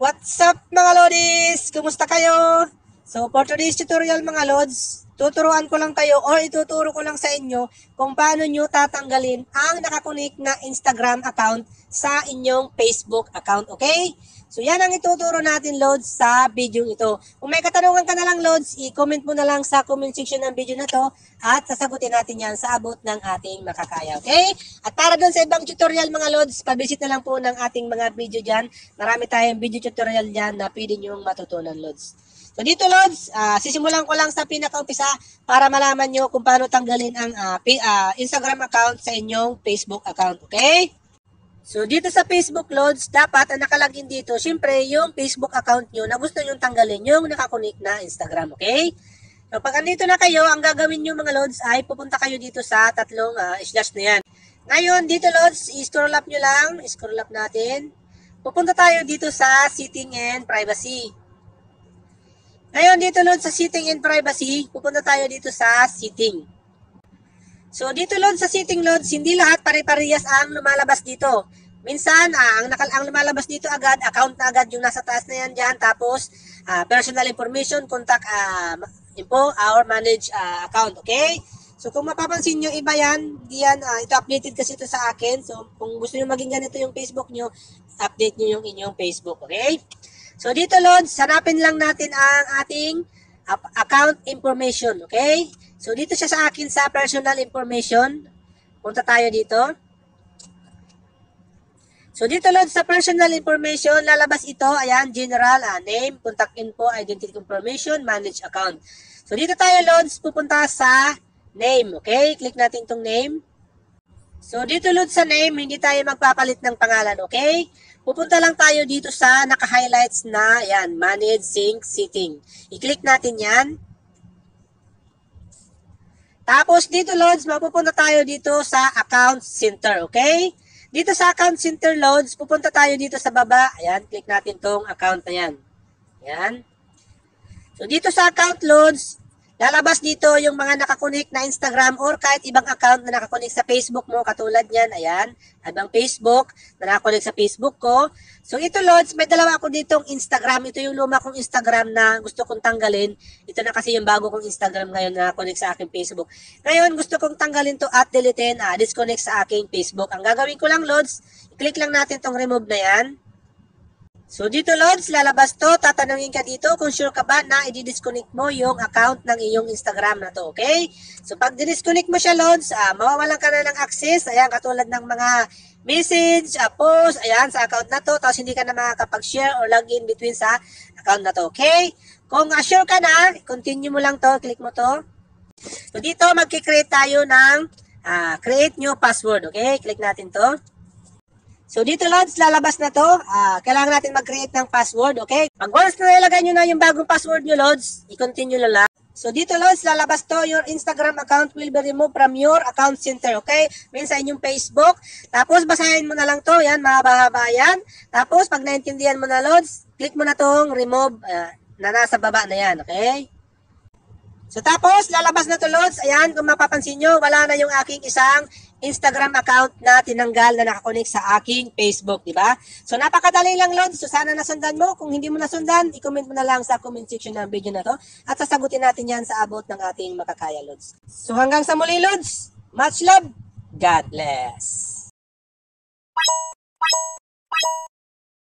What's up mga Lodis? Kumusta kayo? So for today's tutorial mga Lods, tuturuan ko lang kayo or ituturo ko lang sa inyo kung paano nyo tatanggalin ang nakakunik na Instagram account sa inyong Facebook account, okay? So yan ang ituturo natin Lods sa video ito. Kung may katanungan ka na lang Lods, i-comment mo na lang sa comment section ng video na to at sasagutin natin yan sa abot ng ating makakaya, okay? At para dun sa ibang tutorial mga Lods, pabisit na lang po ng ating mga video dyan. Marami tayong video tutorial dyan na pwede nyong matutunan Lods. So dito Lods, sisimulan ko lang sa pinakaumpisa para malaman nyo kung paano tanggalin ang Instagram account sa inyong Facebook account, okay? So dito sa Facebook Lods, dapat ang nakalagin dito, syempre yung Facebook account nyo na gusto nyo tanggalin, yung nakakunik na Instagram, okay? So pag andito na kayo, ang gagawin nyo mga Lods ay pupunta kayo dito sa tatlong slash na yan. Ngayon dito Lods, i-scroll up nyo lang, scroll up natin. Pupunta tayo dito sa Setting and Privacy. Ngayon dito Lods sa Setting and Privacy, pupunta tayo dito sa Setting. So dito Lods sa Setting Lods, hindi lahat pare-parehas ang lumalabas dito. Minsan, ang lumalabas dito agad, account na agad yung nasa taas na yan dyan. Tapos, personal information, contact info, or manage account. Okay? So, kung mapapansin nyo, iba yan. Diyan, ito updated kasi ito sa akin. So, kung gusto nyo maging ganito yung Facebook nyo, update nyo yung inyong Facebook. Okay? So, dito, Lods, hanapin lang natin ang ating account information. Okay? So, dito siya sa akin sa personal information. Punta tayo dito. So, dito Lods sa personal information, lalabas ito, ayan, general, name, contact info, identity information, manage account. So, dito tayo Lods, pupunta sa name, okay? Click natin itong name. So, dito Lods sa name, hindi tayo magpapalit ng pangalan, okay? Pupunta lang tayo dito sa naka-highlights na, ayan, manage sync setting. I-click natin yan. Tapos, dito Lods, mapupunta tayo dito sa account center, okay? Dito sa account center Lods, pupunta tayo dito sa baba. Ayan, click natin tong account na yan. Ayan. So, dito sa account Lods, lalabas dito yung mga nakakunik na Instagram or kahit ibang account na nakakunik sa Facebook mo. Katulad yan, ayan. Ibang Facebook na nakakunik sa Facebook ko. So, ito Lods, may dalawa ako ditong Instagram. Ito yung luma kong Instagram na gusto kong tanggalin. Ito na kasi yung bago kong Instagram ngayon na connect sa aking Facebook. Ngayon, gusto kong tanggalin to at deletein, disconnect sa aking Facebook. Ang gagawin ko lang, Lods, i-click lang natin tong remove na yan. So, dito, Lods, lalabas to. Tatanungin ka dito kung sure ka ba na i-disconnect mo yung account ng iyong Instagram na to, okay? So, pag disconnect mo siya, Lods, mawawalan ka na ng access. Ayan, katulad ng mga message, post, ayan, sa account na to. Tapos, hindi ka na makakapag-share or login between sa account na to, okay? Kung sure ka na, continue mo lang to. Click mo to. So, dito, magkikreate tayo ng create new password, okay? Click natin to. So, dito, Lods, lalabas na to. Kailangan natin mag-create ng password, okay? Pag once na nilagay nyo na yung bagong password nyo, Lods, i-continue lang. So, dito, Lods, lalabas to. Your Instagram account will be removed from your account center, okay? Means sa inyong Facebook. Tapos, basahin mo na lang to. Yan, mahaba-haba yan. Tapos, pag naintindihan mo na, Lods, click mo na tong remove na nasa baba na yan, okay? So, tapos, lalabas na to, Lods. Ayan, kung mapapansin nyo, wala na yung aking isang Instagram account na tinanggal na nakakonek sa aking Facebook, di ba? So, napakadali lang, Lods. So, sana nasundan mo. Kung hindi mo nasundan, i-comment mo na lang sa comment section ng video na to. At sasagutin natin yan sa abot ng ating makakaya, Lods. So, hanggang sa muli, Lods. Much love. God bless.